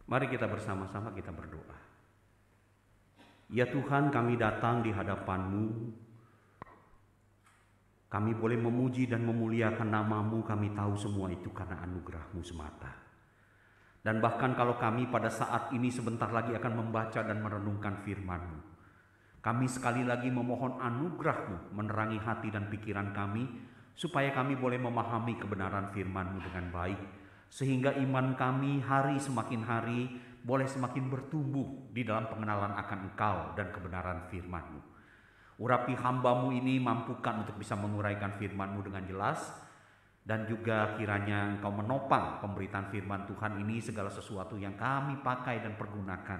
Mari kita bersama-sama kita berdoa. Ya Tuhan, kami datang di hadapan-Mu. Kami boleh memuji dan memuliakan nama-Mu. Kami tahu semua itu karena anugerah-Mu semata. Dan bahkan kalau kami pada saat ini sebentar lagi akan membaca dan merenungkan firman-Mu, kami sekali lagi memohon anugerah-Mu menerangi hati dan pikiran kami, supaya kami boleh memahami kebenaran firman-Mu dengan baik, sehingga iman kami hari semakin hari boleh semakin bertumbuh di dalam pengenalan akan Engkau dan kebenaran firman-Mu. Urapi hamba-Mu ini, mampukan untuk bisa menguraikan firman-Mu dengan jelas, dan juga kiranya Engkau menopang pemberitaan firman Tuhan ini, segala sesuatu yang kami pakai dan pergunakan.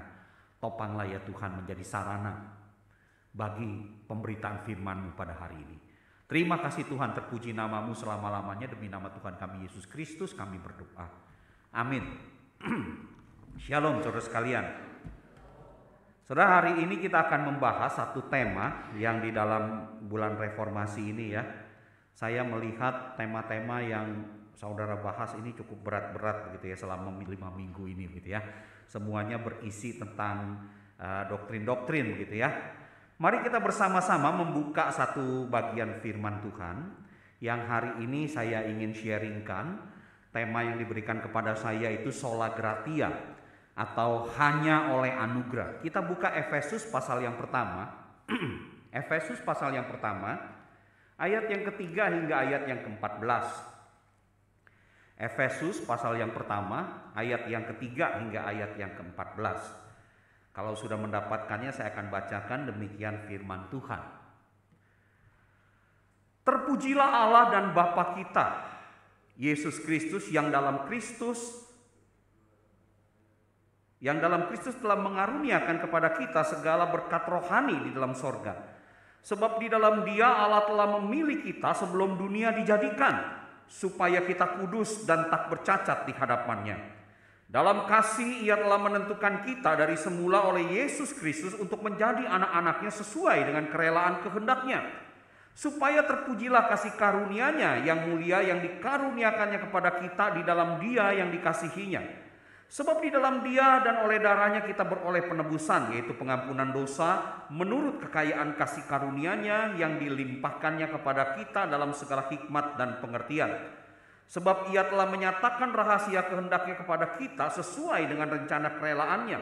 Topanglah ya Tuhan menjadi sarana bagi pemberitaan firman-Mu pada hari ini. Terima kasih Tuhan, terpuji nama-Mu selama-lamanya. Demi nama Tuhan kami Yesus Kristus kami berdoa. Amin. Shalom saudara sekalian. Saudara, hari ini kita akan membahas satu tema yang di dalam bulan reformasi ini ya. Saya melihat tema-tema yang saudara bahas ini cukup berat-berat begitu ya selama 5 minggu ini begitu ya. Semuanya berisi tentang doktrin-doktrin begitu ya. Mari kita bersama-sama membuka satu bagian firman Tuhan yang hari ini saya ingin sharingkan. Tema yang diberikan kepada saya itu sola gratia atau hanya oleh anugerah. Kita buka Efesus pasal yang pertama. Efesus pasal yang pertama, ayat yang ketiga hingga ayat yang ke-14. Efesus pasal yang pertama, ayat yang ketiga hingga ayat yang ke-14. Kalau sudah mendapatkannya saya akan bacakan demikian firman Tuhan. Terpujilah Allah dan Bapa kita, Yesus Kristus yang dalam Kristus telah mengaruniakan kepada kita segala berkat rohani di dalam sorga. Sebab di dalam Dia Allah telah memilih kita sebelum dunia dijadikan, supaya kita kudus dan tak bercacat di hadapan-Nya. Dalam kasih Ia telah menentukan kita dari semula oleh Yesus Kristus untuk menjadi anak-anaknya sesuai dengan kerelaan kehendak-Nya, supaya terpujilah kasih karunia-Nya yang mulia yang dikaruniakannya kepada kita di dalam Dia yang dikasihi-Nya. Sebab di dalam Dia dan oleh darah-Nya kita beroleh penebusan, yaitu pengampunan dosa menurut kekayaan kasih karunia-Nya yang dilimpahkannya kepada kita dalam segala hikmat dan pengertian. Sebab Ia telah menyatakan rahasia kehendak-Nya kepada kita sesuai dengan rencana kerelaan-Nya,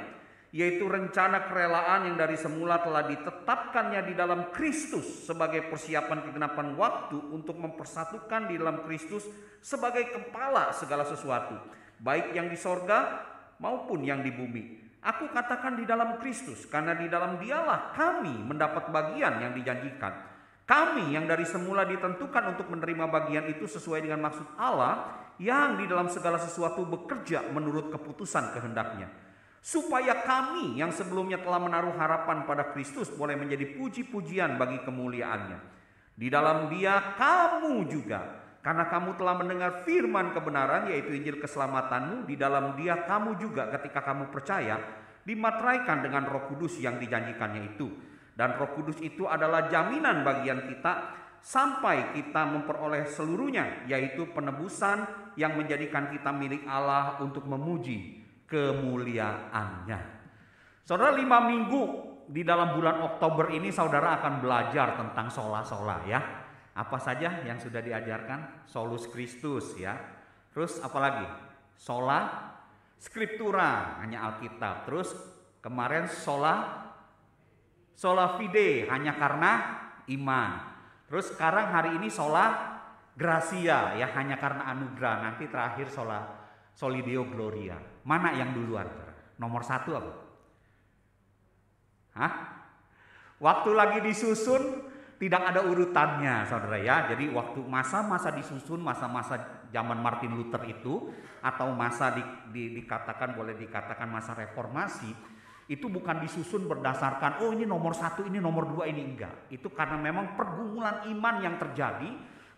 yaitu rencana kerelaan yang dari semula telah ditetapkannya di dalam Kristus sebagai persiapan kegenapan waktu untuk mempersatukan di dalam Kristus sebagai kepala segala sesuatu, baik yang di sorga maupun yang di bumi. Aku katakan di dalam Kristus, karena di dalam Dialah kami mendapat bagian yang dijanjikan. Kami yang dari semula ditentukan untuk menerima bagian itu sesuai dengan maksud Allah yang di dalam segala sesuatu bekerja menurut keputusan kehendak-Nya. Supaya kami yang sebelumnya telah menaruh harapan pada Kristus boleh menjadi puji-pujian bagi kemuliaan-Nya. Di dalam Dia kamu juga, karena kamu telah mendengar firman kebenaran yaitu Injil keselamatanmu, di dalam Dia kamu juga ketika kamu percaya dimateraikan dengan Roh Kudus yang dijanjikannya itu. Dan Roh Kudus itu adalah jaminan bagian kita sampai kita memperoleh seluruhnya, yaitu penebusan yang menjadikan kita milik Allah untuk memuji kemuliaan-Nya. Saudara, 5 minggu di dalam bulan Oktober ini saudara akan belajar tentang sola-sola ya. Apa saja yang sudah diajarkan? Solus Christus ya. Terus apa lagi? Sola Scriptura, hanya Alkitab. Terus kemarin sola fide, hanya karena iman. Terus sekarang hari ini sola gratia ya, hanya karena anugerah. Nanti terakhir soli Deo gloria. Mana yang duluan? Nomor 1 apa? Hah? Waktu lagi disusun tidak ada urutannya saudara ya. Jadi waktu masa-masa disusun, masa-masa zaman Martin Luther itu, atau masa boleh dikatakan masa reformasi, itu bukan disusun berdasarkan ini nomor 1, ini nomor 2, ini enggak. Itu karena memang pergumulan iman yang terjadi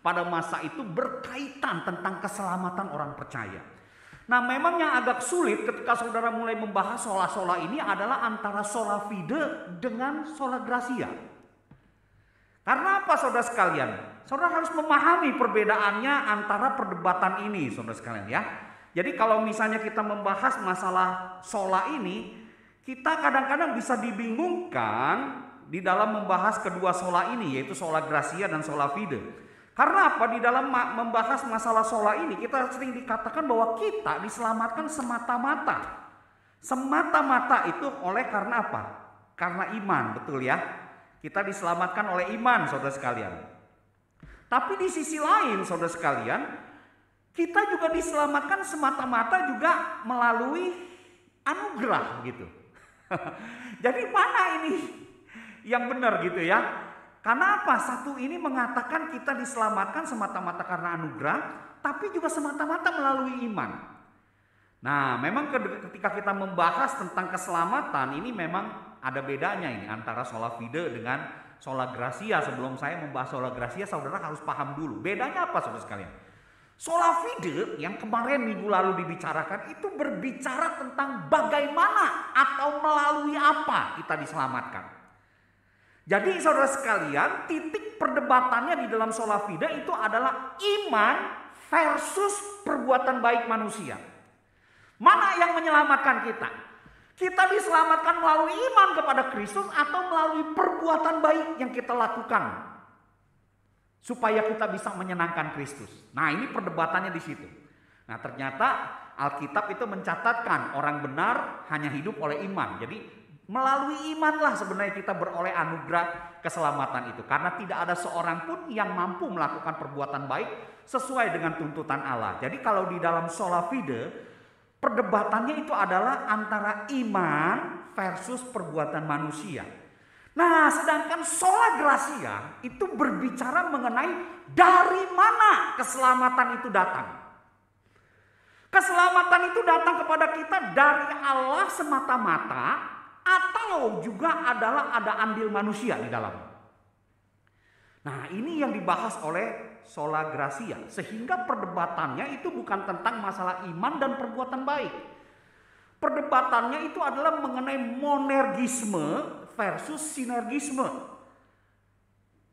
pada masa itu berkaitan tentang keselamatan orang percaya. Nah, memang yang agak sulit ketika saudara mulai membahas sola-sola ini adalah antara sola fide dengan sola gratia. Karena apa saudara sekalian? Saudara harus memahami perbedaannya antara perdebatan ini saudara sekalian ya. Jadi kalau misalnya kita membahas masalah sola ini, kita kadang-kadang bisa dibingungkan di dalam membahas kedua sola ini, yaitu sola gratia dan sola fide. Karena apa? Di dalam membahas masalah sola ini, kita sering dikatakan bahwa kita diselamatkan semata-mata. Semata-mata itu oleh karena apa? Karena iman, betul ya? Kita diselamatkan oleh iman, saudara sekalian. Tapi di sisi lain, saudara sekalian, kita juga diselamatkan semata-mata juga melalui anugerah gitu. Jadi mana ini yang benar gitu ya? Karena apa? Satu ini mengatakan kita diselamatkan semata-mata karena anugerah, tapi juga semata-mata melalui iman. Nah, memang ketika kita membahas tentang keselamatan ini memang ada bedanya ini antara sola fide dengan sola gratia. Sebelum saya membahas sola gratia, saudara harus paham dulu. Bedanya apa, saudara sekalian? Sola fide yang kemarin minggu lalu dibicarakan itu berbicara tentang bagaimana atau melalui apa kita diselamatkan. Jadi saudara sekalian, titik perdebatannya di dalam sola fide itu adalah iman versus perbuatan baik manusia. Mana yang menyelamatkan kita? Kita diselamatkan melalui iman kepada Kristus atau melalui perbuatan baik yang kita lakukan supaya kita bisa menyenangkan Kristus. Nah, ini perdebatannya di situ. Nah, ternyata Alkitab itu mencatatkan orang benar hanya hidup oleh iman. Jadi melalui imanlah sebenarnya kita beroleh anugerah keselamatan itu. Karena tidak ada seorang pun yang mampu melakukan perbuatan baik sesuai dengan tuntutan Allah. Jadi kalau di dalam sola fide, perdebatannya itu adalah antara iman versus perbuatan manusia. Nah, sedangkan sola gratia itu berbicara mengenai dari mana keselamatan itu datang. Keselamatan itu datang kepada kita dari Allah semata-mata atau juga adalah ada andil manusia di dalam. Nah, ini yang dibahas oleh sola gratia, sehingga perdebatannya itu bukan tentang masalah iman dan perbuatan baik. Perdebatannya itu adalah mengenai monergisme versus sinergisme.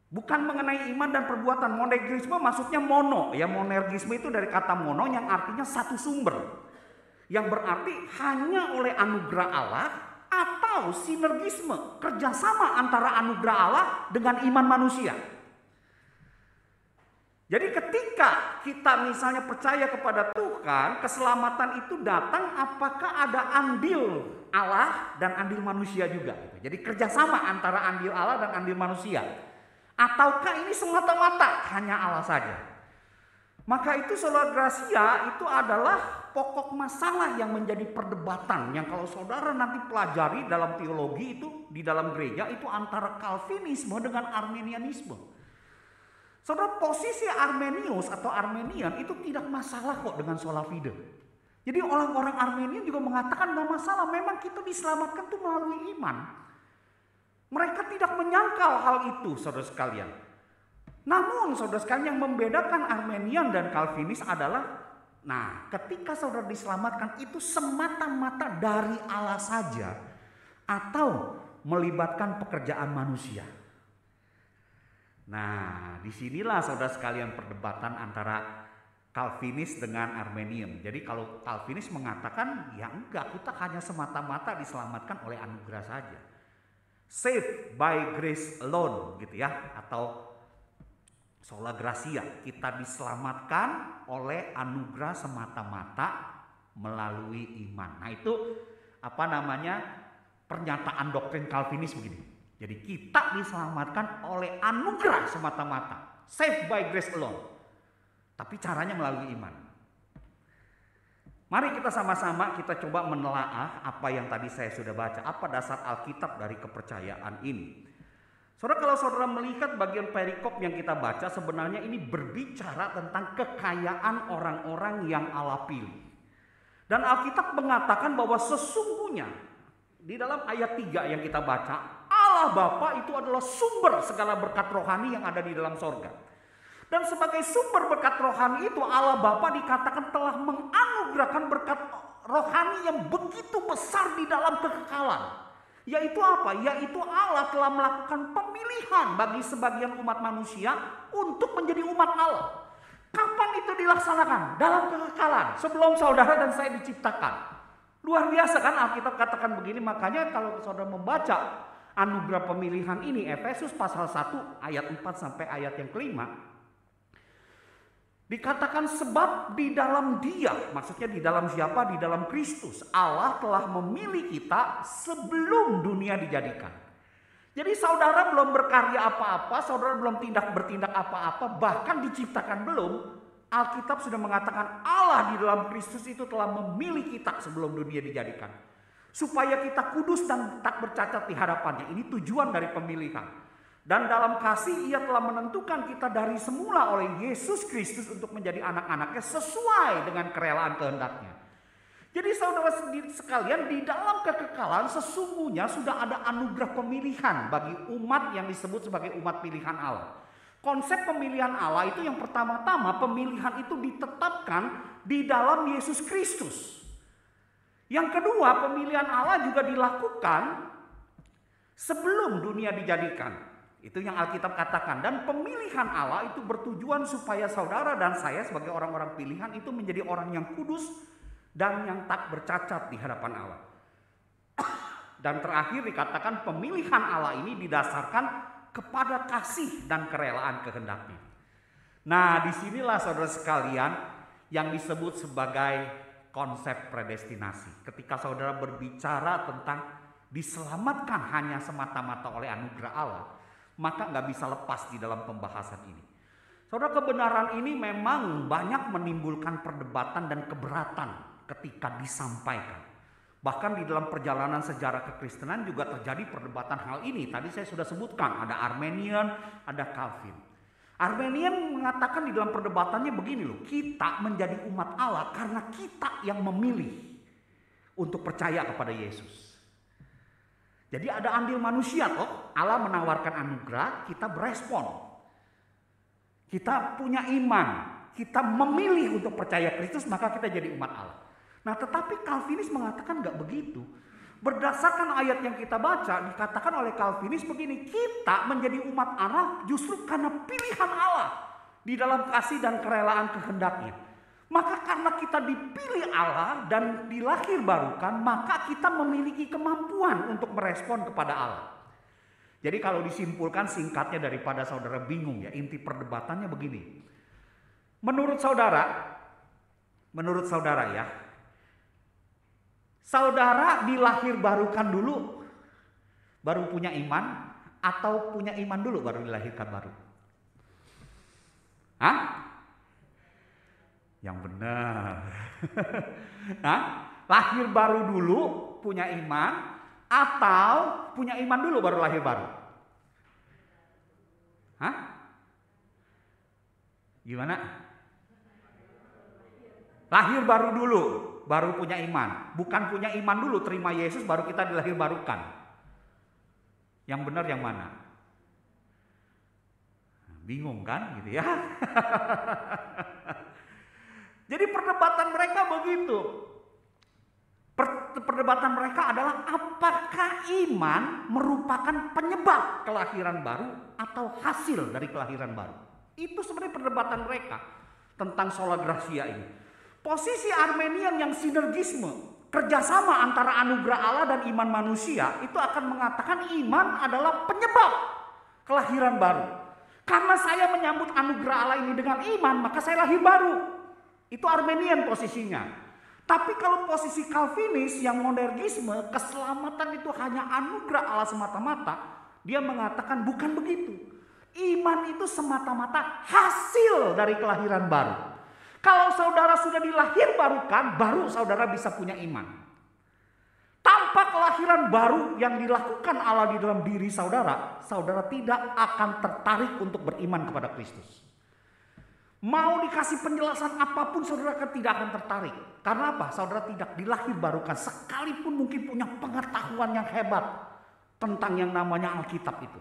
Bukan mengenai iman dan perbuatan. Monergisme maksudnya mono, ya, monergisme itu dari kata mono yang artinya satu sumber. Yang berarti hanya oleh anugerah Allah atau sinergisme, kerjasama antara anugerah Allah dengan iman manusia. Jadi ketika kita misalnya percaya kepada Tuhan, keselamatan itu datang apakah ada andil Allah dan andil manusia juga. Jadi kerjasama antara andil Allah dan andil manusia. Ataukah ini semata-mata hanya Allah saja. Maka itu sola gratia itu adalah pokok masalah yang menjadi perdebatan. Yang kalau saudara nanti pelajari dalam teologi itu di dalam gereja itu antara Calvinisme dengan Arminianisme. Saudara, posisi Armenius atau Armenian itu tidak masalah kok dengan sola fide. Jadi orang-orang Armenian juga mengatakan gak masalah, memang kita diselamatkan itu melalui iman. Mereka tidak menyangkal hal itu, saudara sekalian. Namun saudara sekalian, yang membedakan Armenian dan Calvinis adalah, nah, ketika saudara diselamatkan itu semata-mata dari Allah saja atau melibatkan pekerjaan manusia. Nah, disinilah saudara sekalian perdebatan antara Calvinis dengan Armenian. Jadi kalau Calvinis mengatakan, ya enggak, kita hanya semata-mata diselamatkan oleh anugerah saja. Saved by grace alone gitu ya, atau sola gratia, kita diselamatkan oleh anugerah semata-mata melalui iman. Nah, itu apa namanya? Pernyataan doktrin Calvinis begini. Jadi kita diselamatkan oleh anugerah semata-mata, saved by grace alone. Tapi caranya melalui iman. Mari kita sama-sama kita coba menelaah apa yang tadi saya sudah baca. Apa dasar Alkitab dari kepercayaan ini? Saudara, kalau saudara melihat bagian perikop yang kita baca, sebenarnya ini berbicara tentang kekayaan orang-orang yang Allah pilih. Dan Alkitab mengatakan bahwa sesungguhnya di dalam ayat 3 yang kita baca, Allah Bapa itu adalah sumber segala berkat rohani yang ada di dalam sorga. Dan sebagai sumber berkat rohani itu, Allah Bapa dikatakan telah menganugerahkan berkat rohani yang begitu besar di dalam kekekalan. Yaitu apa? Yaitu Allah telah melakukan pemilihan bagi sebagian umat manusia untuk menjadi umat Allah. Kapan itu dilaksanakan dalam kekekalan sebelum saudara dan saya diciptakan. Luar biasa kan Alkitab katakan begini, makanya kalau saudara membaca anugerah pemilihan ini, Efesus pasal 1 ayat 4 sampai ayat yang kelima, dikatakan sebab di dalam Dia, maksudnya di dalam siapa? Di dalam Kristus, Allah telah memilih kita sebelum dunia dijadikan. Jadi saudara belum berkarya apa-apa, saudara belum bertindak apa-apa, bahkan diciptakan belum. Alkitab sudah mengatakan Allah di dalam Kristus itu telah memilih kita sebelum dunia dijadikan. Supaya kita kudus dan tak bercacat di hadapannya. Ini tujuan dari pemilihan. Dan dalam kasih Ia telah menentukan kita dari semula oleh Yesus Kristus untuk menjadi anak-anaknya sesuai dengan kerelaan kehendaknya. Jadi saudara sekalian, di dalam kekekalan sesungguhnya sudah ada anugerah pemilihan bagi umat yang disebut sebagai umat pilihan Allah. Konsep pemilihan Allah itu yang pertama-tama, pemilihan itu ditetapkan di dalam Yesus Kristus. Yang kedua, pemilihan Allah juga dilakukan sebelum dunia dijadikan. Itu yang Alkitab katakan. Dan pemilihan Allah itu bertujuan supaya saudara dan saya sebagai orang-orang pilihan itu menjadi orang yang kudus dan yang tak bercacat di hadapan Allah. Dan terakhir dikatakan pemilihan Allah ini didasarkan kepada kasih dan kerelaan kehendaknya. Nah, disinilah saudara sekalian yang disebut sebagai konsep predestinasi. Ketika saudara berbicara tentang diselamatkan hanya semata-mata oleh anugerah Allah, maka nggak bisa lepas di dalam pembahasan ini. Saudara, kebenaran ini memang banyak menimbulkan perdebatan dan keberatan ketika disampaikan. Bahkan di dalam perjalanan sejarah kekristenan juga terjadi perdebatan hal ini. Tadi saya sudah sebutkan, ada Armenian, ada Calvin. Armenian mengatakan di dalam perdebatannya begini loh, kita menjadi umat Allah karena kita yang memilih untuk percaya kepada Yesus. Jadi ada andil manusia toh, Allah menawarkan anugerah, kita berespon. Kita punya iman, kita memilih untuk percaya Kristus, maka kita jadi umat Allah. Nah, tetapi Calvinis mengatakan nggak begitu. Berdasarkan ayat yang kita baca, dikatakan oleh Calvinis begini, kita menjadi umat Allah justru karena pilihan Allah di dalam kasih dan kerelaan kehendaknya. Maka karena kita dipilih Allah dan dilahir barukan, maka kita memiliki kemampuan untuk merespon kepada Allah. Jadi kalau disimpulkan singkatnya daripada saudara bingung ya, inti perdebatannya begini. Menurut saudara ya, saudara dilahir barukan dulu baru punya iman, atau punya iman dulu baru dilahirkan baru? Hah? Yang benar. Hah? Lahir baru dulu punya iman, atau punya iman dulu baru lahir baru? Hah? Gimana? Lahir baru dulu baru punya iman. Bukan punya iman dulu terima Yesus baru kita dilahir barukan. Yang benar yang mana? Bingung kan gitu ya. Jadi perdebatan mereka begitu. Perdebatan mereka adalah apakah iman merupakan penyebab kelahiran baru atau hasil dari kelahiran baru. Itu sebenarnya perdebatan mereka tentang sola gratia ini. Posisi Armenian yang sinergisme, kerjasama antara anugerah Allah dan iman manusia, itu akan mengatakan iman adalah penyebab kelahiran baru. Karena saya menyambut anugerah Allah ini dengan iman, maka saya lahir baru. Itu Armenian posisinya. Tapi kalau posisi Calvinis yang monergisme, keselamatan itu hanya anugerah Allah semata-mata, dia mengatakan bukan begitu. Iman itu semata-mata hasil dari kelahiran baru. Kalau saudara sudah dilahir barukan, baru saudara bisa punya iman. Tanpa kelahiran baru yang dilakukan Allah di dalam diri saudara, saudara tidak akan tertarik untuk beriman kepada Kristus. Mau dikasih penjelasan apapun, saudara tidak akan tertarik. Karena apa? Saudara tidak dilahir barukan, sekalipun mungkin punya pengetahuan yang hebat tentang yang namanya Alkitab itu.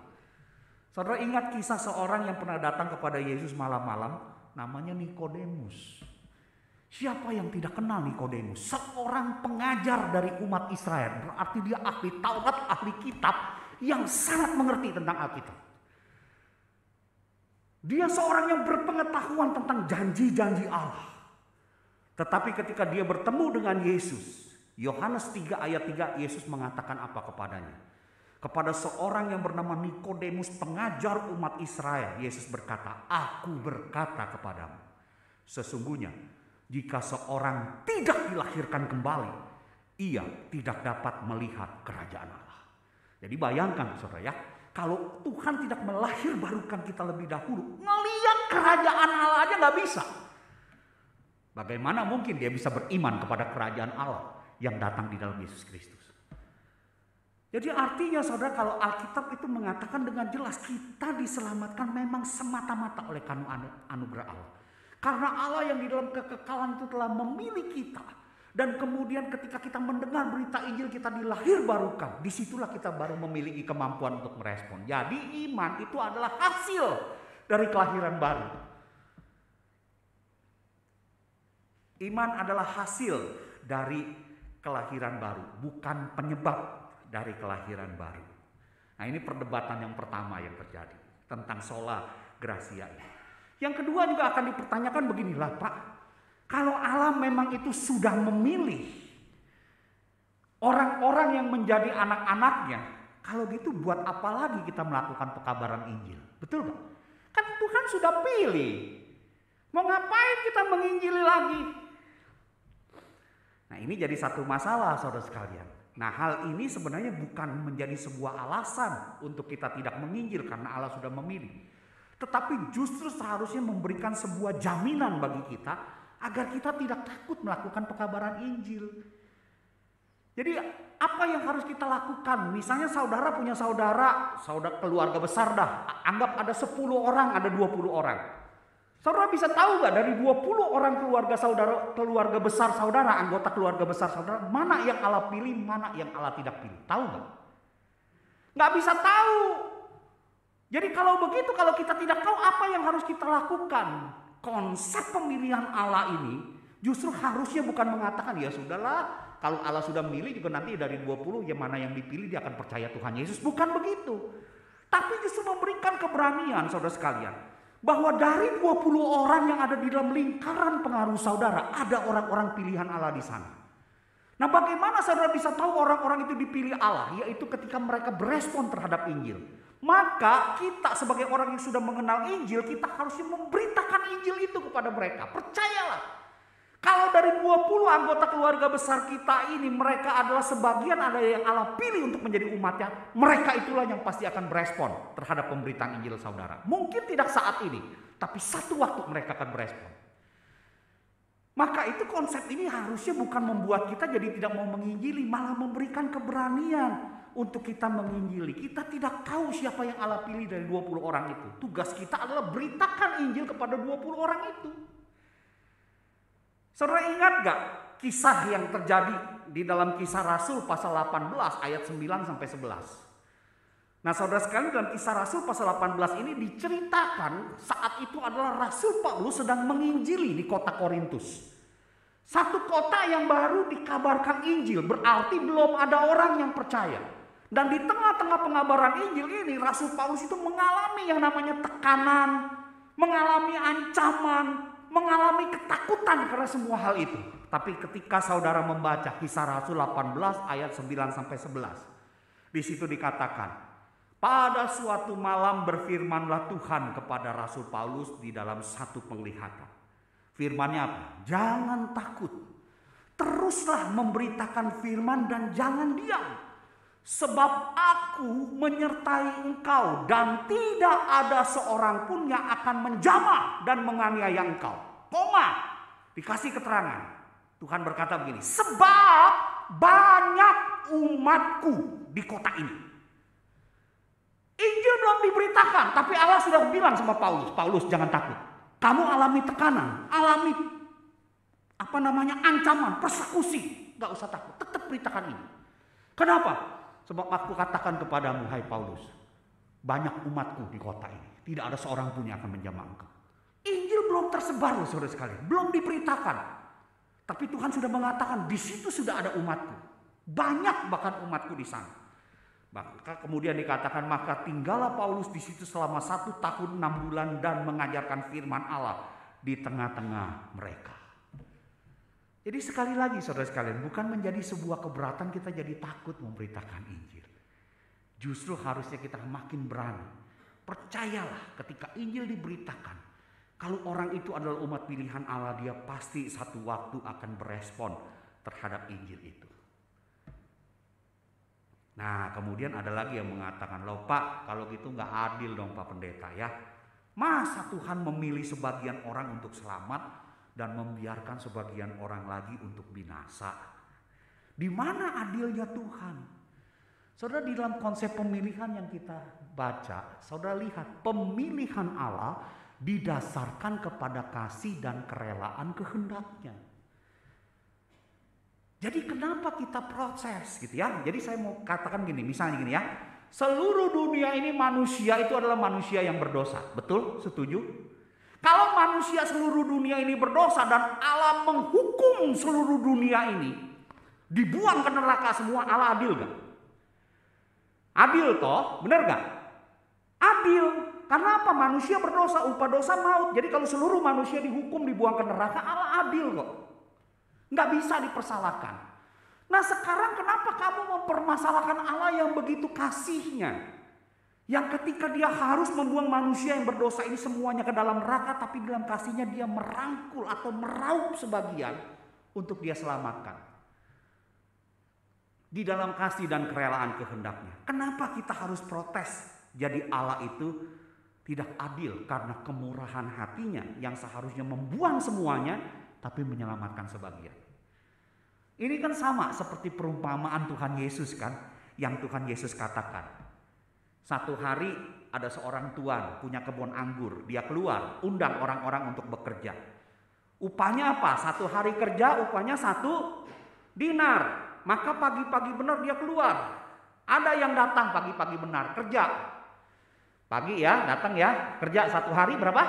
Saudara ingat kisah seorang yang pernah datang kepada Yesus malam-malam, namanya Nikodemus. Siapa yang tidak kenal Nikodemus? Seorang pengajar dari umat Israel. Berarti dia ahli Taurat, ahli kitab yang sangat mengerti tentang Alkitab. Dia seorang yang berpengetahuan tentang janji-janji Allah. Tetapi ketika dia bertemu dengan Yesus, Yohanes 3 ayat 3, Yesus mengatakan apa kepadanya? Kepada seorang yang bernama Nikodemus, pengajar umat Israel, Yesus berkata, "Aku berkata kepadamu, sesungguhnya jika seorang tidak dilahirkan kembali, ia tidak dapat melihat kerajaan Allah." Jadi bayangkan saudara ya, kalau Tuhan tidak melahirbarukan kita lebih dahulu, ngelihat kerajaan Allah aja nggak bisa. Bagaimana mungkin dia bisa beriman kepada kerajaan Allah yang datang di dalam Yesus Kristus? Jadi artinya saudara, kalau Alkitab itu mengatakan dengan jelas kita diselamatkan memang semata-mata oleh anugerah Allah. Karena Allah yang di dalam kekekalan itu telah memilih kita. Dan kemudian ketika kita mendengar berita Injil, kita dilahirbarukan. Disitulah kita baru memiliki kemampuan untuk merespon. Jadi iman itu adalah hasil dari kelahiran baru. Iman adalah hasil dari kelahiran baru, bukan penyebab dari kelahiran baru. Nah, ini perdebatan yang pertama yang terjadi tentang sola gratia ini. Yang kedua juga akan dipertanyakan beginilah, Pak. Kalau Allah memang itu sudah memilih orang-orang yang menjadi anak-anaknya, kalau gitu buat apa lagi kita melakukan pekabaran Injil? Betul gak? Kan Tuhan sudah pilih. Mau ngapain kita menginjili lagi? Nah, ini jadi satu masalah saudara sekalian. Nah, hal ini sebenarnya bukan menjadi sebuah alasan untuk kita tidak menginjil karena Allah sudah memilih. Tetapi justru seharusnya memberikan sebuah jaminan bagi kita agar kita tidak takut melakukan pekabaran Injil. Jadi apa yang harus kita lakukan? Misalnya saudara punya saudara keluarga besar dah. Anggap ada 10 orang, ada 20 orang. Saudara bisa tahu gak dari 20 orang keluarga besar saudara, anggota keluarga besar saudara, mana yang Allah pilih, mana yang Allah tidak pilih? Tahu gak? Gak bisa tahu. Jadi kalau begitu, kalau kita tidak tahu apa yang harus kita lakukan, konsep pemilihan Allah ini justru harusnya bukan mengatakan ya sudahlah, kalau Allah sudah milih juga nanti dari 20 yang mana yang dipilih dia akan percaya Tuhan Yesus. Bukan begitu. Tapi justru memberikan keberanian saudara sekalian, bahwa dari 20 orang yang ada di dalam lingkaran pengaruh saudara, ada orang-orang pilihan Allah di sana. Nah, bagaimana saudara bisa tahu orang-orang itu dipilih Allah? Yaitu ketika mereka berespon terhadap Injil. Maka kita sebagai orang yang sudah mengenal Injil, kita harusnya memberitakan Injil itu kepada mereka. Percayalah. Kalau dari 20 anggota keluarga besar kita ini, mereka adalah sebagian ada yang Allah pilih untuk menjadi umatnya, mereka itulah yang pasti akan berespon terhadap pemberitaan Injil saudara. Mungkin tidak saat ini, tapi satu waktu mereka akan berespon. Maka itu konsep ini harusnya bukan membuat kita jadi tidak mau menginjili, malah memberikan keberanian untuk kita menginjili. Kita tidak tahu siapa yang Allah pilih dari 20 orang itu. Tugas kita adalah beritakan Injil kepada 20 orang itu. Saudara ingat gak kisah yang terjadi di dalam Kisah Rasul pasal 18 ayat 9 sampai 11. Nah, saudara sekalian, dalam Kisah Rasul pasal 18 ini diceritakan saat itu adalah Rasul Paulus sedang menginjili di kota Korintus. Satu kota yang baru dikabarkan Injil, berarti belum ada orang yang percaya. Dan di tengah-tengah pengabaran Injil ini, Rasul Paulus itu mengalami yang namanya tekanan, mengalami ancaman, mengalami ketakutan karena semua hal itu. Tapi ketika saudara membaca Kisah Rasul 18 ayat 9 sampai 11, di situ dikatakan, pada suatu malam berfirmanlah Tuhan kepada Rasul Paulus di dalam satu penglihatan. Firman-Nya apa? Jangan takut. Teruslah memberitakan firman dan jangan diam. Sebab aku menyertai engkau dan tidak ada seorang pun yang akan menjamah dan menganiaya engkau. Koma, dikasih keterangan. Tuhan berkata begini, sebab banyak umatku di kota ini. Injil belum diberitakan, tapi Allah sudah bilang sama Paulus, Paulus jangan takut. Kamu alami tekanan, alami ancaman, persekusi. Gak usah takut, tetap beritakan ini. Kenapa? Sebab aku katakan kepadamu, hai Paulus, banyak umatku di kota ini. Tidak ada seorang pun yang akan menjamah engkau. Injil belum tersebar loh saudara sekalian, belum diberitakan. Tapi Tuhan sudah mengatakan di situ sudah ada umatku. Banyak bahkan umatku di sana. Maka kemudian dikatakan, maka tinggallah Paulus di situ selama 1 tahun 6 bulan dan mengajarkan firman Allah di tengah-tengah mereka. Jadi sekali lagi saudara sekalian, bukan menjadi sebuah keberatan kita jadi takut memberitakan Injil. Justru harusnya kita makin berani. Percayalah ketika Injil diberitakan, kalau orang itu adalah umat pilihan Allah, dia pasti satu waktu akan berespon terhadap Injil itu. Nah kemudian ada lagi yang mengatakan, loh Pak, kalau gitu gak adil dong Pak Pendeta ya. Masa Tuhan memilih sebagian orang untuk selamat dan membiarkan sebagian orang lagi untuk binasa? Di mana adilnya Tuhan? Saudara, di dalam konsep pemilihan yang kita baca, saudara lihat pemilihan Allah didasarkan kepada kasih dan kerelaan kehendaknya. Jadi kenapa kita proses gitu ya? Jadi saya mau katakan gini, misalnya gini ya. Seluruh dunia ini manusia itu adalah manusia yang berdosa. Betul? Setuju? Kalau manusia seluruh dunia ini berdosa dan Allah menghukum seluruh dunia ini, dibuang ke neraka semua, Allah adil gak? Adil toh? Benar gak? Adil. Karena apa? Manusia berdosa, upah dosa maut. Jadi kalau seluruh manusia dihukum, dibuang ke neraka, Allah adil kok. Nggak bisa dipersalahkan. Nah sekarang kenapa kamu mempermasalahkan Allah yang begitu kasihnya? Yang ketika dia harus membuang manusia yang berdosa ini semuanya ke dalam neraka, tapi dalam kasihnya dia merangkul atau meraup sebagian untuk dia selamatkan. Di dalam kasih dan kerelaan kehendaknya. Kenapa kita harus protes? Jadi Allah itu tidak adil karena kemurahan hatinya yang seharusnya membuang semuanya tapi menyelamatkan sebagian. Ini kan sama seperti perumpamaan Tuhan Yesus kan, yang Tuhan Yesus katakan. Satu hari ada seorang tuan punya kebun anggur, dia keluar, undang orang-orang untuk bekerja. Upahnya apa? Satu hari kerja upahnya 1 dinar. Maka pagi-pagi benar dia keluar. Ada yang datang pagi-pagi benar kerja. Pagi ya, datang ya, kerja 1 hari berapa?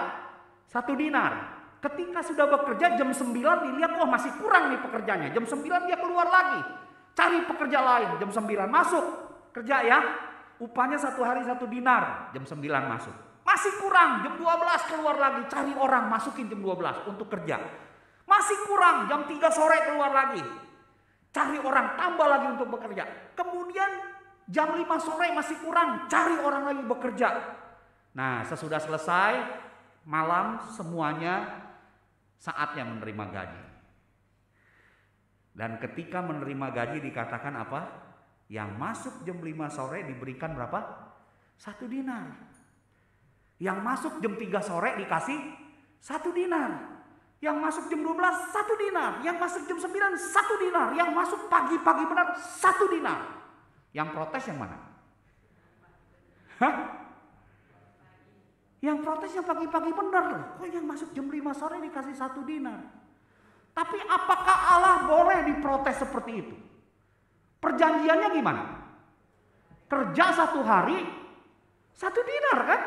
1 dinar. Ketika sudah bekerja jam 9 dilihat, oh masih kurang nih pekerjanya. Jam 9 dia keluar lagi. Cari pekerja lain. Jam 9 masuk. Kerja ya. Upahnya 1 hari 1 dinar. Jam 9 masuk. Masih kurang. Jam 12 keluar lagi. Cari orang masukin jam 12 untuk kerja. Masih kurang. Jam 3 sore keluar lagi. Cari orang tambah lagi untuk bekerja. Kemudian jam 5 sore masih kurang. Cari orang lagi bekerja. Nah sesudah selesai malam semuanya saatnya menerima gaji. Dan ketika menerima gaji dikatakan apa? Yang masuk jam 5 sore diberikan berapa? 1 dinar. Yang masuk jam 3 sore dikasih 1 dinar. Yang masuk jam 12 1 dinar. Yang masuk jam 9 1 dinar. Yang masuk pagi-pagi benar 1 dinar. Yang protes yang mana? Hah? Yang protes yang pagi-pagi benar loh. Kok yang masuk jam 5 sore dikasih 1 dinar? Tapi apakah Allah boleh diprotes seperti itu? Perjanjiannya gimana? Kerja 1 hari 1 dinar kan?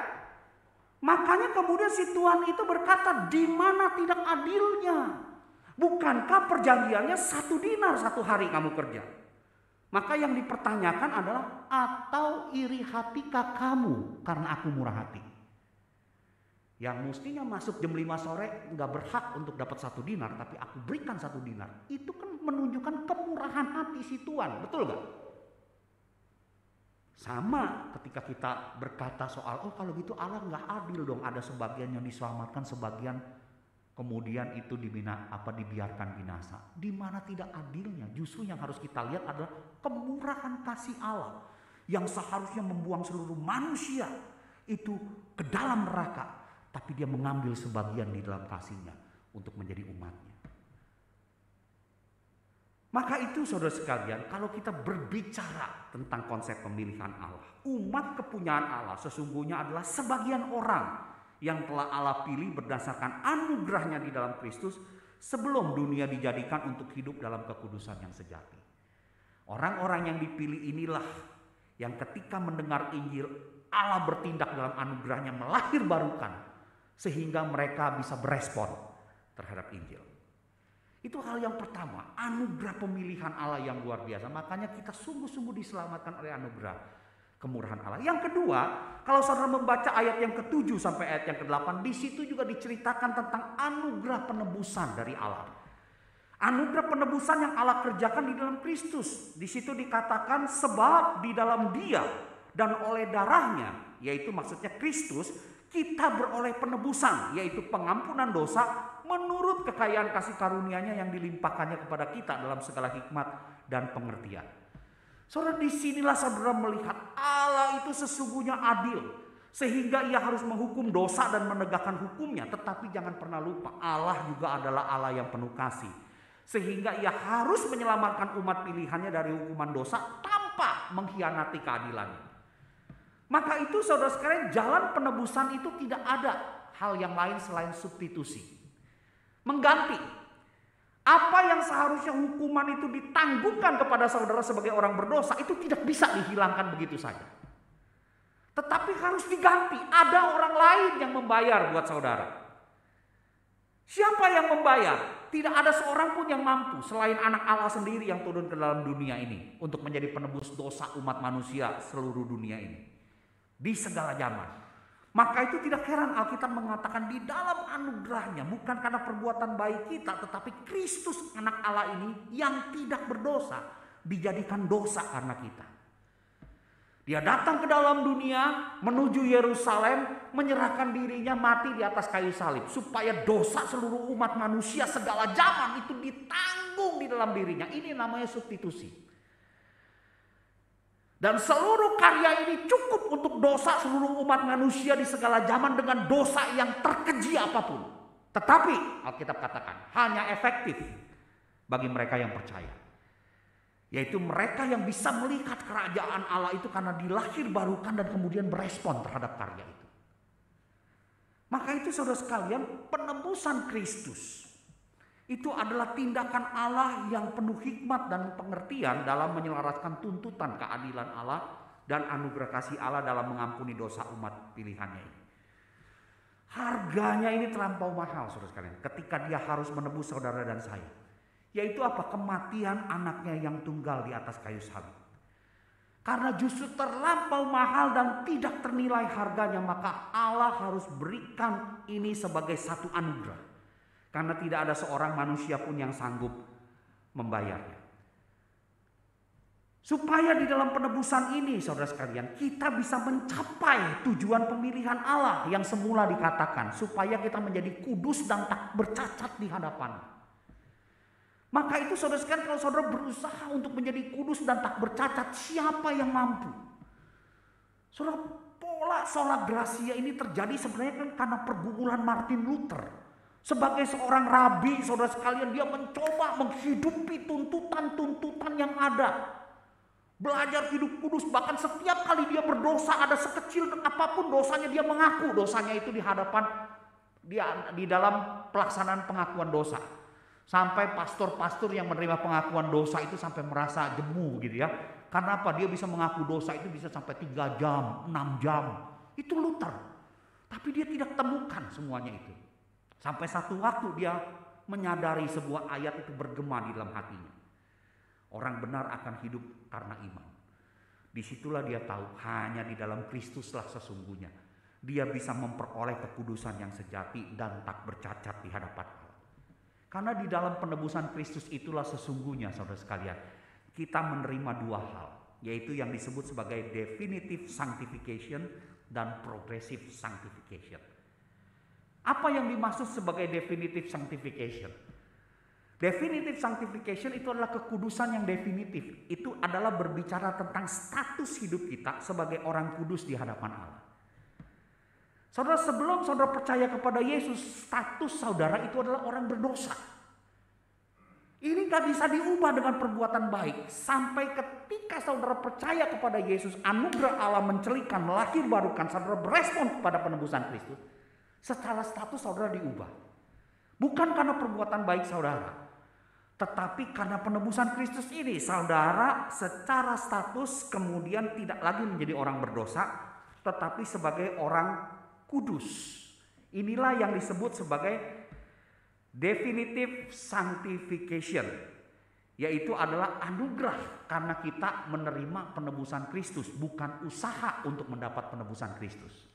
Makanya kemudian si tuan itu berkata, di mana tidak adilnya? Bukankah perjanjiannya 1 dinar 1 hari kamu kerja? Maka yang dipertanyakan adalah, atau iri hatikah kamu karena aku murah hati? Yang mestinya masuk jam 5 sore nggak berhak untuk dapat 1 dinar, tapi aku berikan 1 dinar. Itu kan menunjukkan kemurahan hati si tuan, betul nggak? Sama ketika kita berkata soal, oh kalau gitu Allah nggak adil dong, ada sebagian yang diselamatkan, sebagian kemudian itu dibiarkan binasa. Di mana tidak adilnya? Justru yang harus kita lihat adalah kemurahan kasih Allah yang seharusnya membuang seluruh manusia itu ke dalam neraka. Tapi dia mengambil sebagian di dalam kasihnya untuk menjadi umatnya. Maka itu saudara sekalian, kalau kita berbicara tentang konsep pemilihan Allah, umat kepunyaan Allah sesungguhnya adalah sebagian orang yang telah Allah pilih berdasarkan anugerahnya di dalam Kristus sebelum dunia dijadikan untuk hidup dalam kekudusan yang sejati. Orang-orang yang dipilih inilah yang ketika mendengar Injil, Allah bertindak dalam anugerahnya melahirbarukan sehingga mereka bisa berespon terhadap Injil. Itu hal yang pertama, anugerah pemilihan Allah yang luar biasa. Makanya kita sungguh-sungguh diselamatkan oleh anugerah. kemurahan Allah. Yang kedua, kalau saudara membaca ayat yang ke-7 sampai ayat yang ke-8, di situ juga diceritakan tentang anugerah penebusan dari Allah. Anugerah penebusan yang Allah kerjakan di dalam Kristus. Di situ dikatakan sebab di dalam Dia dan oleh darahnya, yaitu maksudnya Kristus, kita beroleh penebusan, yaitu pengampunan dosa menurut kekayaan kasih karunia-Nya yang dilimpahkannya kepada kita dalam segala hikmat dan pengertian. Saudara, disinilah saudara melihat Allah itu sesungguhnya adil, sehingga Ia harus menghukum dosa dan menegakkan hukumnya. Tetapi jangan pernah lupa, Allah juga adalah Allah yang penuh kasih, sehingga Ia harus menyelamatkan umat pilihannya dari hukuman dosa tanpa mengkhianati keadilannya. Maka itu saudara sekalian, jalan penebusan itu tidak ada hal yang lain selain substitusi. Mengganti. Apa yang seharusnya hukuman itu ditanggungkan kepada saudara sebagai orang berdosa, itu tidak bisa dihilangkan begitu saja. Tetapi harus diganti. Ada orang lain yang membayar buat saudara. Siapa yang membayar? Tidak ada seorang pun yang mampu selain anak Allah sendiri yang turun ke dalam dunia ini untuk menjadi penebus dosa umat manusia seluruh dunia ini. Di segala zaman. Maka itu tidak heran Alkitab mengatakan di dalam anugerahnya, bukan karena perbuatan baik kita, tetapi Kristus anak Allah ini yang tidak berdosa dijadikan dosa karena kita. Dia datang ke dalam dunia menuju Yerusalem, menyerahkan dirinya mati di atas kayu salib supaya dosa seluruh umat manusia segala zaman itu ditanggung di dalam dirinya. Ini namanya substitusi. Dan seluruh karya ini cukup untuk dosa seluruh umat manusia di segala zaman dengan dosa yang terkeji apapun. Tetapi Alkitab katakan hanya efektif bagi mereka yang percaya. Yaitu mereka yang bisa melihat kerajaan Allah itu karena dilahirbarukan dan kemudian berespon terhadap karya itu. Maka itu saudara sekalian, penebusan Kristus itu adalah tindakan Allah yang penuh hikmat dan pengertian dalam menyelaraskan tuntutan keadilan Allah dan anugerah kasih Allah dalam mengampuni dosa umat pilihannya ini. Harganya ini terlampau mahal saudara sekalian ketika Dia harus menebus saudara dan saya. Yaitu apa? Kematian anaknya yang tunggal di atas kayu salib. Karena justru terlampau mahal dan tidak ternilai harganya, maka Allah harus berikan ini sebagai satu anugerah. Karena tidak ada seorang manusia pun yang sanggup membayarnya. Supaya di dalam penebusan ini saudara sekalian, kita bisa mencapai tujuan pemilihan Allah yang semula dikatakan. Supaya kita menjadi kudus dan tak bercacat di hadapan. Maka itu saudara sekalian, kalau saudara berusaha untuk menjadi kudus dan tak bercacat, siapa yang mampu? Saudara, pola sola gracia ini terjadi sebenarnya kan karena pergumulan Martin Luther. Sebagai seorang rabi, saudara sekalian, dia mencoba menghidupi tuntutan-tuntutan yang ada. Belajar hidup kudus, bahkan setiap kali dia berdosa, ada sekecil apapun dosanya, dia mengaku dosanya itu di hadapan dia di dalam pelaksanaan pengakuan dosa. Sampai pastor-pastor yang menerima pengakuan dosa itu sampai merasa jemu gitu ya. Karena apa? Dia bisa mengaku dosa itu bisa sampai 3 jam, 6 jam. Itu Luther. Tapi dia tidak temukan semuanya itu. Sampai satu waktu dia menyadari sebuah ayat itu bergema di dalam hatinya. Orang benar akan hidup karena iman. Disitulah dia tahu hanya di dalam Kristuslah sesungguhnya dia bisa memperoleh kekudusan yang sejati dan tak bercacat di hadapan Allah. Karena di dalam penebusan Kristus itulah sesungguhnya saudara sekalian kita menerima 2 hal. Yaitu yang disebut sebagai definitive sanctification dan progressive sanctification. Apa yang dimaksud sebagai definitive sanctification? Definitive sanctification itu adalah kekudusan yang definitif. Itu adalah berbicara tentang status hidup kita sebagai orang kudus di hadapan Allah. Saudara, sebelum saudara percaya kepada Yesus, status saudara itu adalah orang berdosa. Ini gak bisa diubah dengan perbuatan baik. Sampai ketika saudara percaya kepada Yesus, anugerah Allah mencelikan, melahirbarukan, saudara berespon kepada penebusan Kristus. Secara status saudara diubah. Bukan karena perbuatan baik saudara, tetapi karena penebusan Kristus ini saudara secara status kemudian tidak lagi menjadi orang berdosa, tetapi sebagai orang kudus. Inilah yang disebut sebagai definitive sanctification. Yaitu adalah anugerah karena kita menerima penebusan Kristus, bukan usaha untuk mendapat penebusan Kristus.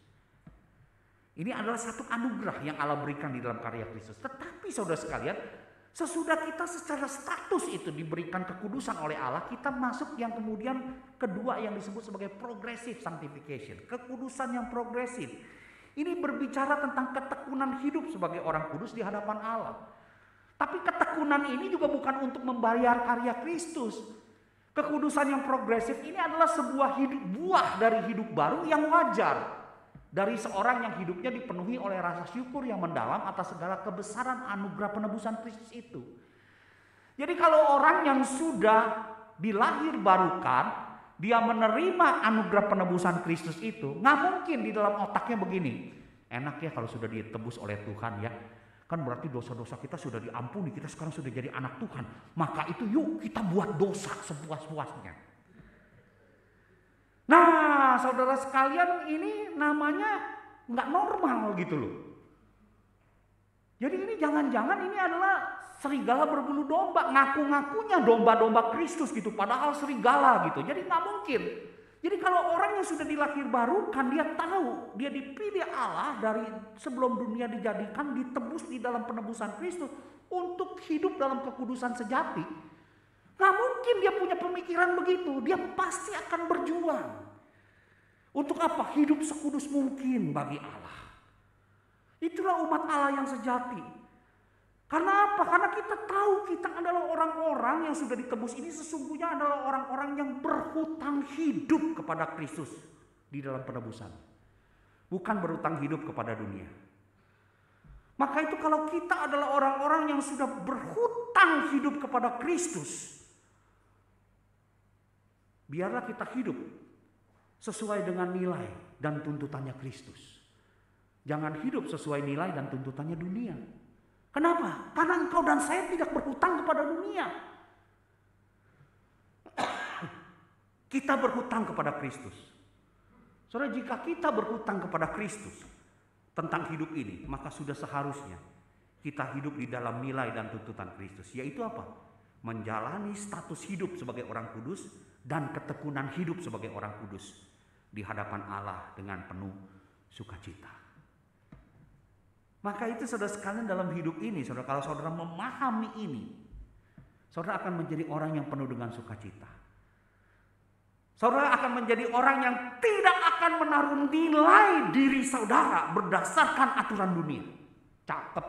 Ini adalah satu anugerah yang Allah berikan di dalam karya Kristus. Tetapi saudara sekalian, sesudah kita secara status itu diberikan kekudusan oleh Allah, kita masuk yang kemudian kedua yang disebut sebagai progressive sanctification. Kekudusan yang progresif. Ini berbicara tentang ketekunan hidup sebagai orang kudus di hadapan Allah. Tapi ketekunan ini juga bukan untuk membayar karya Kristus. Kekudusan yang progresif ini adalah sebuah buah dari hidup baru yang wajar. Dari seorang yang hidupnya dipenuhi oleh rasa syukur yang mendalam atas segala kebesaran anugerah penebusan Kristus itu. Jadi kalau orang yang sudah dilahir barukan, dia menerima anugerah penebusan Kristus itu, nggak mungkin di dalam otaknya begini. Enak ya kalau sudah ditebus oleh Tuhan ya. Kan berarti dosa-dosa kita sudah diampuni, kita sekarang sudah jadi anak Tuhan. Maka itu yuk kita buat dosa sepuas-puasnya. Nah saudara sekalian, ini namanya nggak normal gitu loh. Jadi ini jangan-jangan ini adalah serigala berbulu domba, ngaku-ngakunya domba-domba Kristus gitu, padahal serigala gitu. Jadi nggak mungkin. Jadi kalau orang yang sudah dilahir barukan, dia tahu dia dipilih Allah dari sebelum dunia dijadikan, ditebus di dalam penebusan Kristus untuk hidup dalam kekudusan sejati. Gak mungkin dia punya pemikiran begitu. Dia pasti akan berjuang. Untuk apa? Hidup sekudus mungkin bagi Allah. Itulah umat Allah yang sejati. Karena apa? Karena kita tahu kita adalah orang-orang yang sudah ditebus ini sesungguhnya adalah orang-orang yang berhutang hidup kepada Kristus di dalam penebusan. Bukan berhutang hidup kepada dunia. Maka itu kalau kita adalah orang-orang yang sudah berhutang hidup kepada Kristus, biarlah kita hidup sesuai dengan nilai dan tuntutannya Kristus. Jangan hidup sesuai nilai dan tuntutannya dunia. Kenapa? Karena engkau dan saya tidak berhutang kepada dunia. Kita berhutang kepada Kristus. Saudara, jika kita berhutang kepada Kristus tentang hidup ini, maka sudah seharusnya kita hidup di dalam nilai dan tuntutan Kristus. Yaitu apa? Menjalani status hidup sebagai orang kudus dan ketekunan hidup sebagai orang kudus di hadapan Allah dengan penuh sukacita. Maka itu saudara sekalian dalam hidup ini, saudara, kalau saudara memahami ini, saudara akan menjadi orang yang penuh dengan sukacita. Saudara akan menjadi orang yang tidak akan menaruh nilai diri saudara berdasarkan aturan dunia. Cakep,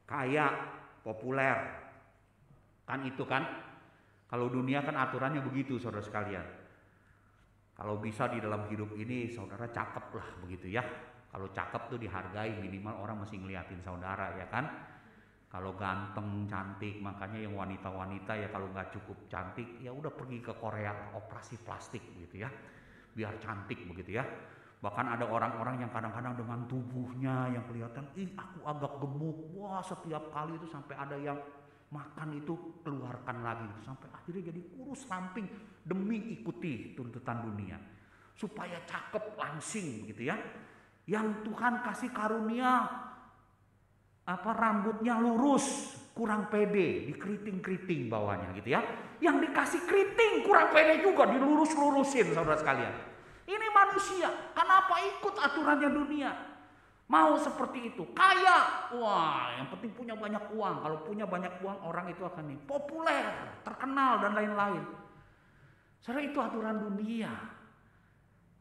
kaya, populer. Kan itu kan. Kalau dunia kan aturannya begitu saudara sekalian. Kalau bisa di dalam hidup ini saudara cakep lah begitu ya. Kalau cakep tuh dihargai, minimal orang masih ngeliatin saudara ya kan. Kalau ganteng, cantik, makanya yang wanita-wanita ya kalau nggak cukup cantik ya udah pergi ke Korea operasi plastik begitu ya. Biar cantik begitu ya. Bahkan ada orang-orang yang kadang-kadang dengan tubuhnya yang kelihatan, aku agak gemuk. Wah, setiap kali itu sampai ada yang makan itu keluarkan lagi sampai akhirnya jadi kurus ramping demi ikuti tuntutan dunia. Supaya cakep, langsing gitu ya. Yang Tuhan kasih karunia rambutnya lurus, kurang pede, dikeriting-keriting bawahnya gitu ya. Yang dikasih keriting kurang pede juga, dilurus-lurusin saudara sekalian. Ini manusia, kenapa ikut aturannya dunia? Mau seperti itu, kaya, wah yang penting punya banyak uang. Kalau punya banyak uang orang itu akan populer, terkenal dan lain-lain. Saudara, itu aturan dunia.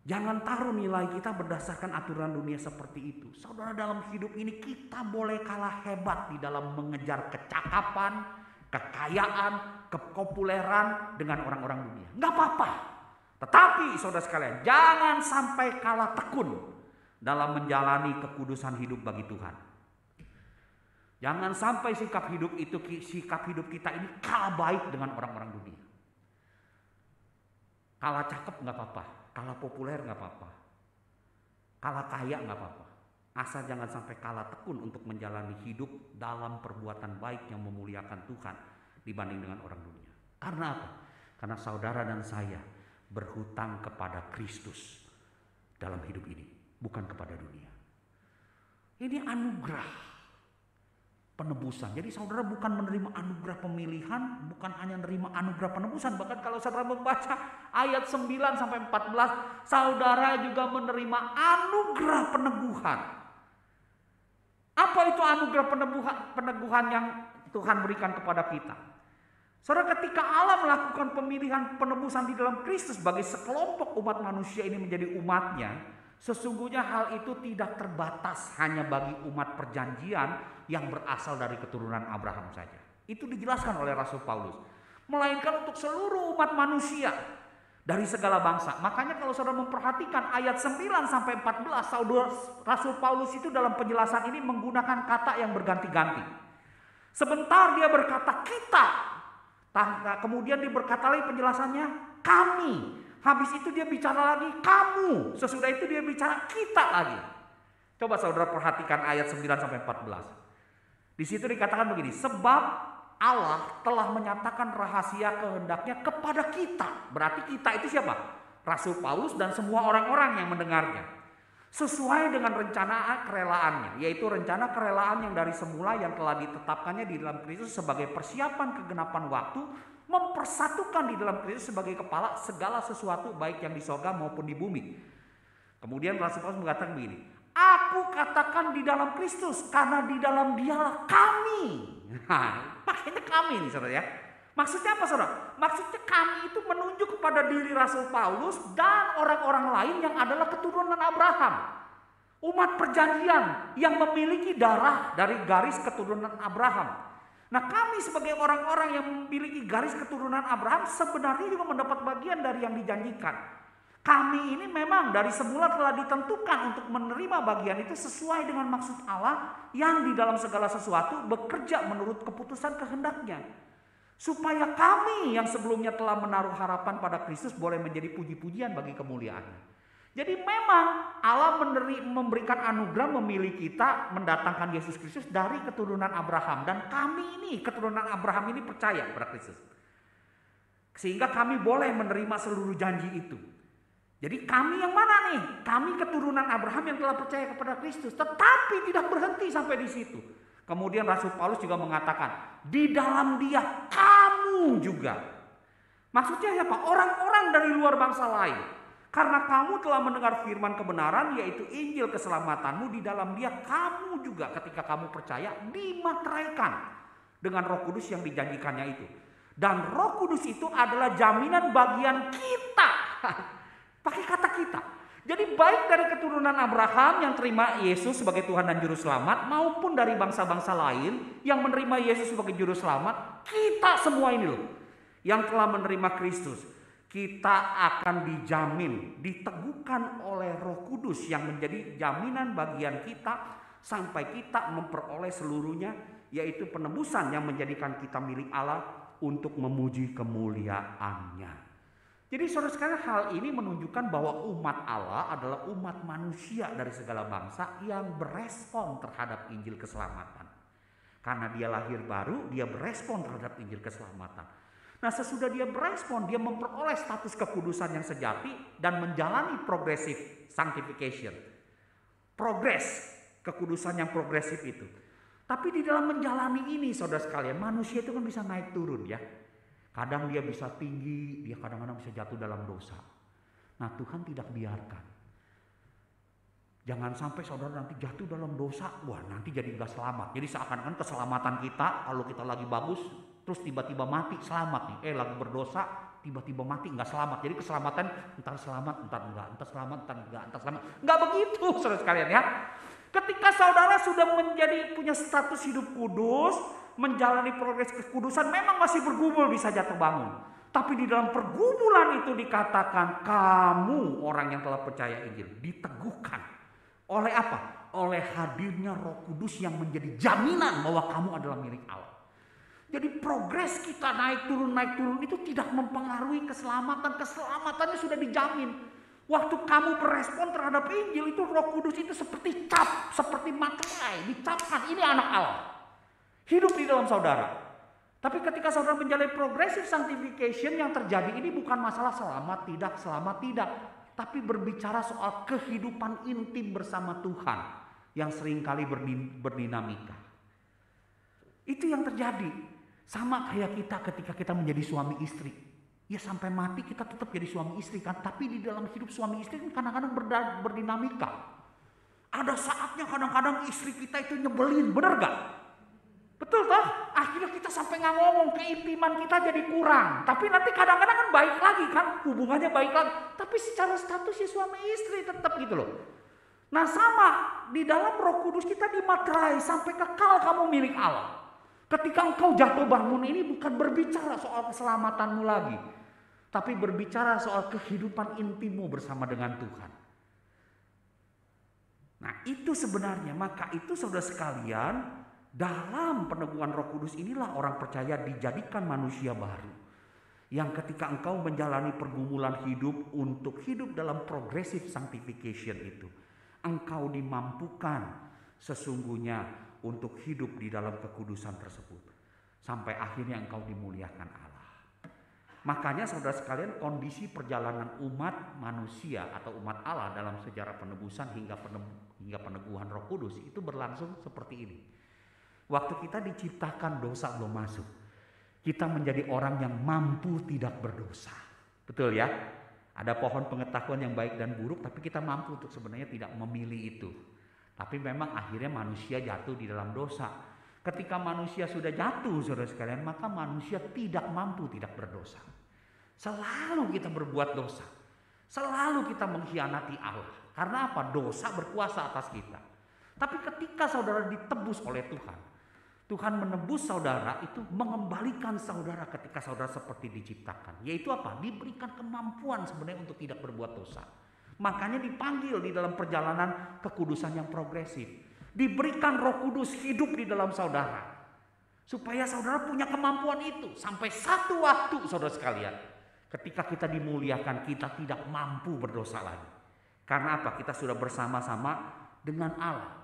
Jangan taruh nilai kita berdasarkan aturan dunia seperti itu. Saudara, dalam hidup ini kita boleh kalah hebat di dalam mengejar kecakapan, kekayaan, kepopuleran dengan orang-orang dunia. Nggak apa-apa. Tetapi saudara sekalian, jangan sampai kalah tekun dalam menjalani kekudusan hidup bagi Tuhan. Jangan sampai sikap hidup kita ini kalah baik dengan orang-orang dunia. Kalah cakep nggak apa-apa. Kalah populer nggak apa-apa, kalah kaya nggak apa-apa. Asal jangan sampai kalah tekun untuk menjalani hidup dalam perbuatan baik yang memuliakan Tuhan dibanding dengan orang dunia. Karena apa? Karena saudara dan saya berhutang kepada Kristus dalam hidup ini, bukan kepada dunia. Ini anugerah. penebusan. Jadi saudara bukan menerima anugerah pemilihan, bukan hanya menerima anugerah penebusan. Bahkan kalau saudara membaca ayat 9 sampai 14, saudara juga menerima anugerah peneguhan. Apa itu anugerah peneguhan yang Tuhan berikan kepada kita? Saudara, ketika Allah melakukan pemilihan penebusan di dalam Kristus bagi sekelompok umat manusia ini menjadi umatnya, sesungguhnya hal itu tidak terbatas hanya bagi umat perjanjian yang berasal dari keturunan Abraham saja. Itu dijelaskan oleh Rasul Paulus. Melainkan untuk seluruh umat manusia dari segala bangsa. Makanya kalau saudara memperhatikan ayat 9 sampai 14, Rasul Paulus itu dalam penjelasan ini menggunakan kata yang berganti-ganti. Sebentar dia berkata kita, kemudian dia berkata lagi penjelasannya kami. Habis itu dia bicara lagi kamu. Sesudah itu dia bicara kita lagi. Coba saudara perhatikan ayat 9 sampai 14. Di situ dikatakan begini, sebab Allah telah menyatakan rahasia kehendaknya kepada kita. Berarti kita itu siapa? Rasul Paulus dan semua orang-orang yang mendengarnya. Sesuai dengan rencana kerelaannya, yaitu rencana kerelaan yang dari semula yang telah ditetapkannya di dalam Kristus sebagai persiapan kegenapan waktu, mempersatukan di dalam Kristus sebagai kepala segala sesuatu baik yang di sorga maupun di bumi. Kemudian Rasul Paulus mengatakan begini, aku katakan di dalam Kristus karena di dalam dialah kami. Nah, pakainya kami nih saudara ya. Maksudnya apa saudara? Maksudnya kami itu menunjuk kepada diri Rasul Paulus dan orang-orang lain yang adalah keturunan Abraham. Umat perjanjian yang memiliki darah dari garis keturunan Abraham. Nah, kami sebagai orang-orang yang memiliki garis keturunan Abraham sebenarnya juga mendapat bagian dari yang dijanjikan. Kami ini memang dari semula telah ditentukan untuk menerima bagian itu sesuai dengan maksud Allah yang di dalam segala sesuatu bekerja menurut keputusan kehendaknya. Supaya kami yang sebelumnya telah menaruh harapan pada Kristus boleh menjadi puji-pujian bagi kemuliaannya. Jadi memang Allah memberikan anugerah memilih kita mendatangkan Yesus Kristus dari keturunan Abraham. Dan kami ini keturunan Abraham ini percaya kepada Kristus. Sehingga kami boleh menerima seluruh janji itu. Jadi kami yang mana nih? Kami keturunan Abraham yang telah percaya kepada Kristus. Tetapi tidak berhenti sampai di situ. Kemudian Rasul Paulus juga mengatakan, di dalam dia kamu juga. Maksudnya apa? Orang-orang dari luar bangsa lain. Karena kamu telah mendengar firman kebenaran, yaitu Injil keselamatanmu, di dalam dia kamu juga ketika kamu percaya dimateraikan dengan Roh Kudus yang dijanjikannya itu. Dan Roh Kudus itu adalah jaminan bagian kita. Pakai kata kita. Jadi baik dari keturunan Abraham yang terima Yesus sebagai Tuhan dan Juru Selamat, maupun dari bangsa-bangsa lain yang menerima Yesus sebagai Juru Selamat, kita semua ini loh yang telah menerima Kristus, kita akan dijamin, diteguhkan oleh Roh Kudus yang menjadi jaminan bagian kita sampai kita memperoleh seluruhnya, yaitu penebusan yang menjadikan kita milik Allah untuk memuji kemuliaannya. Jadi saudara sekalian, hal ini menunjukkan bahwa umat Allah adalah umat manusia dari segala bangsa yang berespon terhadap Injil keselamatan. Karena dia lahir baru, dia berespon terhadap Injil keselamatan. Nah, sesudah dia berespon, dia memperoleh status kekudusan yang sejati dan menjalani progressive sanctification. Progres, kekudusan yang progresif itu. Tapi di dalam menjalani ini saudara sekalian, manusia itu kan bisa naik turun ya. Kadang dia bisa tinggi, dia kadang-kadang bisa jatuh dalam dosa. Nah, Tuhan tidak biarkan. Jangan sampai saudara nanti jatuh dalam dosa, wah nanti jadi gak selamat. Jadi seakan-akan keselamatan kita, kalau kita lagi bagus, terus tiba-tiba mati, selamat nih. Lagi berdosa, tiba-tiba mati, gak selamat. Jadi keselamatan, entar selamat, entar enggak, entar selamat, entar enggak, entar selamat. Enggak begitu saudara sekalian ya. Ketika saudara sudah punya status hidup kudus, menjalani progres kekudusan, memang masih bergumul bisa jatuh bangun. Tapi di dalam pergumulan itu dikatakan kamu orang yang telah percaya Injil diteguhkan. Oleh apa? Oleh hadirnya Roh Kudus yang menjadi jaminan bahwa kamu adalah milik Allah. Jadi progres kita naik turun itu tidak mempengaruhi keselamatan. Keselamatannya sudah dijamin. Waktu kamu berespon terhadap Injil itu Roh Kudus itu seperti cap, seperti materai, dicapkan ini anak Allah. Hidup di dalam saudara. Tapi ketika saudara menjalani progressive sanctification, yang terjadi ini bukan masalah selamat tidak, tapi berbicara soal kehidupan intim bersama Tuhan yang seringkali berdinamika. Itu yang terjadi. Sama kayak kita ketika kita menjadi suami istri. Ya sampai mati kita tetap jadi suami istri kan. Tapi di dalam hidup suami istri kan kadang-kadang berdinamika. Ada saatnya kadang-kadang istri kita itu nyebelin, bener gak? Betul toh? Akhirnya kita sampai nggak ngomong, keintiman kita jadi kurang. Tapi nanti kadang-kadang kan baik lagi kan, hubungannya baik lagi. Tapi secara status ya suami istri tetap gitu loh. Nah sama, di dalam Roh Kudus kita dimaterai sampai kekal kamu milik Allah. Ketika engkau jatuh bangun ini bukan berbicara soal keselamatanmu lagi. Tapi berbicara soal kehidupan intimmu bersama dengan Tuhan. Nah itu sebenarnya, maka itu saudara sekalian, dalam peneguhan Roh Kudus inilah orang percaya dijadikan manusia baru. Yang ketika engkau menjalani pergumulan hidup untuk hidup dalam progressive sanctification itu, engkau dimampukan sesungguhnya untuk hidup di dalam kekudusan tersebut. Sampai akhirnya engkau dimuliakan Allah. Makanya saudara sekalian, kondisi perjalanan umat manusia atau umat Allah dalam sejarah penebusan hingga peneguhan Roh Kudus itu berlangsung seperti ini. Waktu kita diciptakan dosa belum masuk. Kita menjadi orang yang mampu tidak berdosa. Betul ya? Ada pohon pengetahuan yang baik dan buruk, tapi kita mampu untuk sebenarnya tidak memilih itu. Tapi memang akhirnya manusia jatuh di dalam dosa. Ketika manusia sudah jatuh saudara sekalian, maka manusia tidak mampu tidak berdosa. Selalu kita berbuat dosa. Selalu kita mengkhianati Allah. Karena apa? Dosa berkuasa atas kita. Tapi ketika saudara ditebus oleh Tuhan, Tuhan menebus saudara itu mengembalikan saudara ketika saudara seperti diciptakan. Yaitu apa? Diberikan kemampuan sebenarnya untuk tidak berbuat dosa. Makanya dipanggil di dalam perjalanan kekudusan yang progresif. Diberikan Roh Kudus hidup di dalam saudara. Supaya saudara punya kemampuan itu. Sampai satu waktu saudara sekalian, ketika kita dimuliakan, kita tidak mampu berdosa lagi. Karena apa? Kita sudah bersama-sama dengan Allah.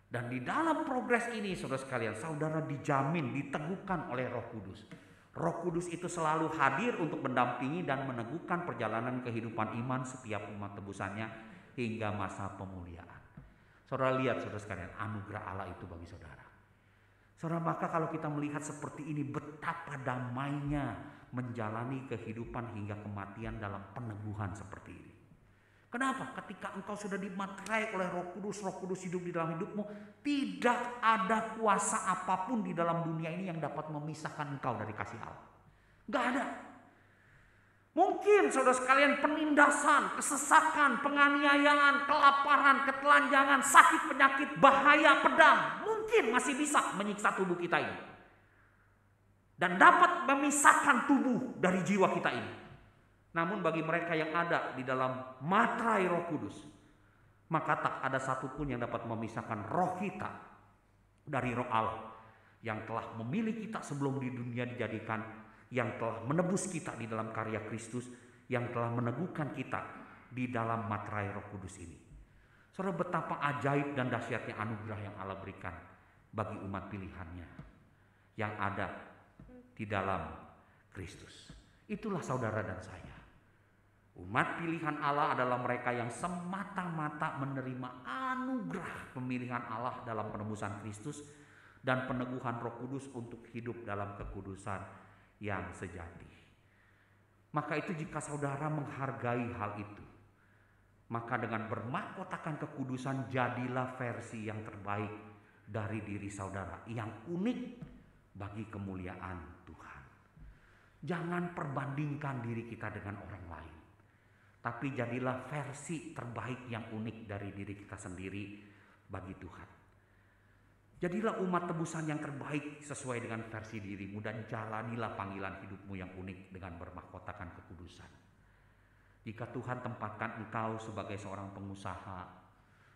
Dan di dalam progres ini saudara sekalian, saudara dijamin, diteguhkan oleh Roh Kudus. Roh Kudus itu selalu hadir untuk mendampingi dan meneguhkan perjalanan kehidupan iman setiap umat tebusannya hingga masa pemuliaan. Saudara lihat saudara sekalian, anugerah Allah itu bagi saudara. Saudara, maka kalau kita melihat seperti ini, betapa damainya menjalani kehidupan hingga kematian dalam peneguhan seperti ini. Kenapa? Ketika engkau sudah dimaterai oleh Roh Kudus hidup di dalam hidupmu, tidak ada kuasa apapun di dalam dunia ini yang dapat memisahkan engkau dari kasih Allah. Gak ada. Mungkin saudara sekalian penindasan, kesesakan, penganiayaan, kelaparan, ketelanjangan, sakit penyakit, bahaya pedang mungkin masih bisa menyiksa tubuh kita ini. Dan dapat memisahkan tubuh dari jiwa kita ini. Namun bagi mereka yang ada di dalam materai Roh Kudus, maka tak ada satupun yang dapat memisahkan roh kita dari roh Allah yang telah memilih kita sebelum di dunia dijadikan, yang telah menebus kita di dalam karya Kristus, yang telah meneguhkan kita di dalam materai Roh Kudus ini. Saudara, betapa ajaib dan dahsyatnya anugerah yang Allah berikan bagi umat pilihannya yang ada di dalam Kristus. Itulah saudara dan saya. Umat pilihan Allah adalah mereka yang semata-mata menerima anugerah pemilihan Allah dalam penebusan Kristus dan peneguhan Roh Kudus untuk hidup dalam kekudusan yang sejati. Maka itu jika saudara menghargai hal itu, maka dengan bermahkotakan kekudusan jadilah versi yang terbaik dari diri saudara yang unik bagi kemuliaan Tuhan. Jangan perbandingkan diri kita dengan orang lain. Tapi jadilah versi terbaik yang unik dari diri kita sendiri bagi Tuhan. Jadilah umat tebusan yang terbaik sesuai dengan versi dirimu dan jalanilah panggilan hidupmu yang unik dengan bermahkotakan kekudusan. Jika Tuhan tempatkan engkau sebagai seorang pengusaha,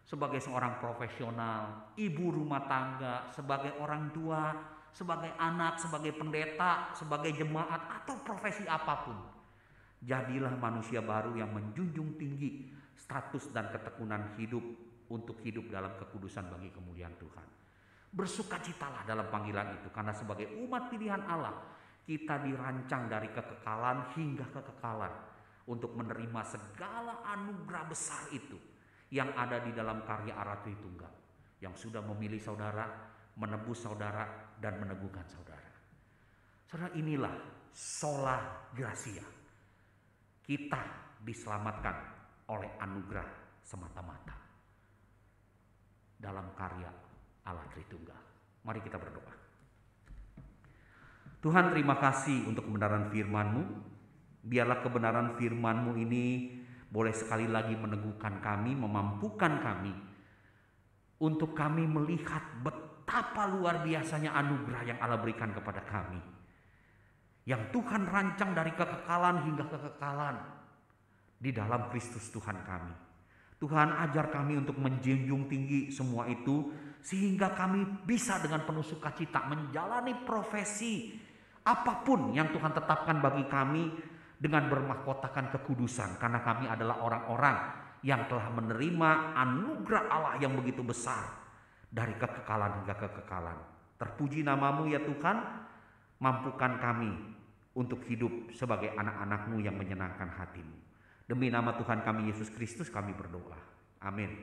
sebagai seorang profesional, ibu rumah tangga, sebagai orang tua, sebagai anak, sebagai pendeta, sebagai jemaat atau profesi apapun, jadilah manusia baru yang menjunjung tinggi status dan ketekunan hidup untuk hidup dalam kekudusan bagi kemuliaan Tuhan. Bersukacitalah dalam panggilan itu, karena sebagai umat pilihan Allah, kita dirancang dari kekekalan hingga kekekalan untuk menerima segala anugerah besar itu yang ada di dalam karya Allah Tritunggal, yang sudah memilih saudara menebus saudara dan meneguhkan saudara. Saudara, inilah sola gratia. Kita diselamatkan oleh anugerah semata-mata dalam karya Allah Tritunggal. Mari kita berdoa. Tuhan, terima kasih untuk kebenaran firman-Mu. Biarlah kebenaran firman-Mu ini boleh sekali lagi meneguhkan kami, memampukan kami untuk kami melihat betapa luar biasanya anugerah yang Allah berikan kepada kami, yang Tuhan rancang dari kekekalan hingga kekekalan di dalam Kristus Tuhan kami. Tuhan, ajar kami untuk menjunjung tinggi semua itu, sehingga kami bisa dengan penuh sukacita menjalani profesi apapun yang Tuhan tetapkan bagi kami dengan bermahkotakan kekudusan, karena kami adalah orang-orang yang telah menerima anugerah Allah yang begitu besar dari kekekalan hingga kekekalan. Terpuji nama-Mu ya Tuhan, mampukan kami untuk hidup sebagai anak-anak-Mu yang menyenangkan hati-Mu. Demi nama Tuhan kami Yesus Kristus kami berdoa. Amin.